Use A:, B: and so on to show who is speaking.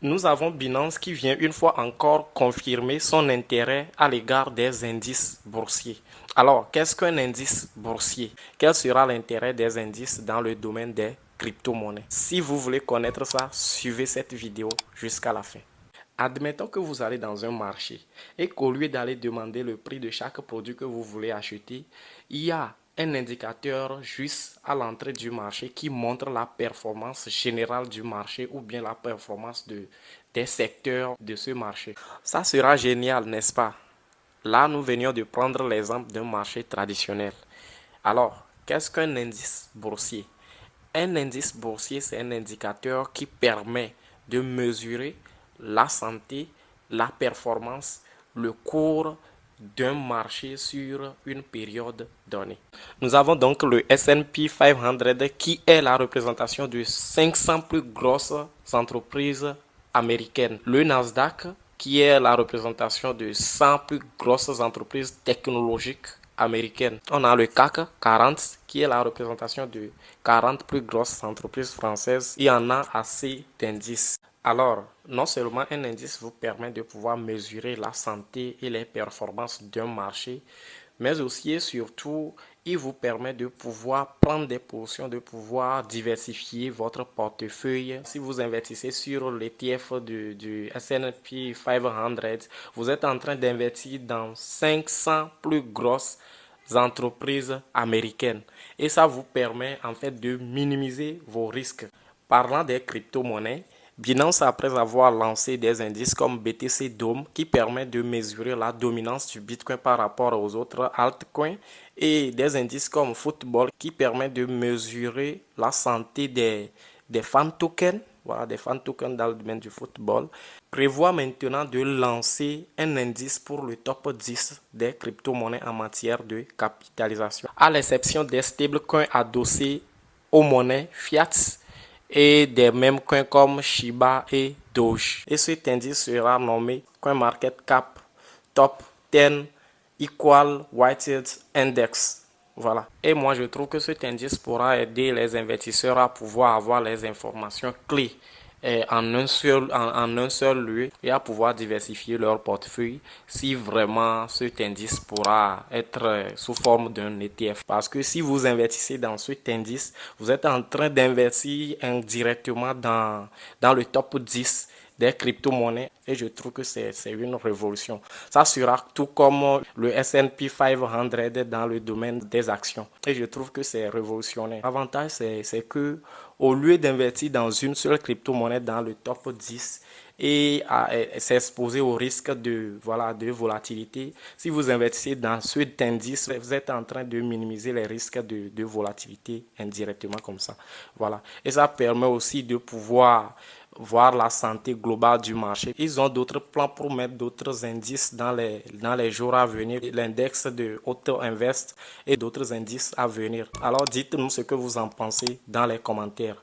A: Nous avons Binance qui vient une fois encore confirmer son intérêt à l'égard des indices boursiers. Alors, qu'est-ce qu'un indice boursier? Quel sera l'intérêt des indices dans le domaine des crypto-monnaies? Si vous voulez connaître ça, suivez cette vidéo jusqu'à la fin. Admettons que vous allez dans un marché et qu'au lieu d'aller demander le prix de chaque produit que vous voulez acheter, il y a un indicateur juste à l'entrée du marché qui montre la performance générale du marché ou bien la performance des secteurs de ce marché. Ça sera génial, n'est-ce pas? Là, nous venions de prendre l'exemple d'un marché traditionnel. Alors, qu'est-ce qu'un indice boursier? Un indice boursier, c'est un indicateur qui permet de mesurer la santé, la performance, le cours d'un marché sur une période donnée. Nous avons donc le S&P 500 qui est la représentation de 500 plus grosses entreprises américaines. Le Nasdaq qui est la représentation de 100 plus grosses entreprises technologiques américaines. On a le CAC 40 qui est la représentation de 40 plus grosses entreprises françaises. Il y en a assez d'indices. Alors, non seulement un indice vous permet de pouvoir mesurer la santé et les performances d'un marché, mais aussi et surtout, il vous permet de pouvoir prendre des positions, de pouvoir diversifier votre portefeuille. Si vous investissez sur l'ETF du S&P 500, vous êtes en train d'investir dans 500 plus grosses entreprises américaines. Et ça vous permet en fait de minimiser vos risques. Parlant des crypto-monnaies, Binance, après avoir lancé des indices comme BTC Dome qui permet de mesurer la dominance du Bitcoin par rapport aux autres altcoins et des indices comme Football qui permet de mesurer la santé des fan tokens, voilà, des fan tokens dans le domaine du football, prévoit maintenant de lancer un indice pour le top 10 des crypto-monnaies en matière de capitalisation. À l'exception des stablecoins adossés aux monnaies fiat et des mêmes coins comme Shiba et Doge. Et cet indice sera nommé CoinMarketCap Top 10 Equal Weighted Index. Voilà. Et moi, je trouve que cet indice pourra aider les investisseurs à pouvoir avoir les informations clés en un seul lieu et à pouvoir diversifier leur portefeuille si vraiment cet indice pourra être sous forme d'un ETF. Parce que si vous investissez dans cet indice, vous êtes en train d'investir indirectement dans le top 10 des crypto-monnaies et je trouve que c'est une révolution. Ça sera tout comme le S&P 500 dans le domaine des actions et je trouve que c'est révolutionnaire. L'avantage c'est que au lieu d'investir dans une seule crypto-monnaie dans le top 10 et à s'exposer au risque de volatilité, si vous investissez dans cet indice, vous êtes en train de minimiser les risques de volatilité indirectement comme ça. Voilà. Et ça permet aussi de pouvoir voir la santé globale du marché. Ils ont d'autres plans pour mettre d'autres indices dans les jours à venir, l'index de Auto Invest et d'autres indices à venir. Alors dites-nous ce que vous en pensez dans les commentaires.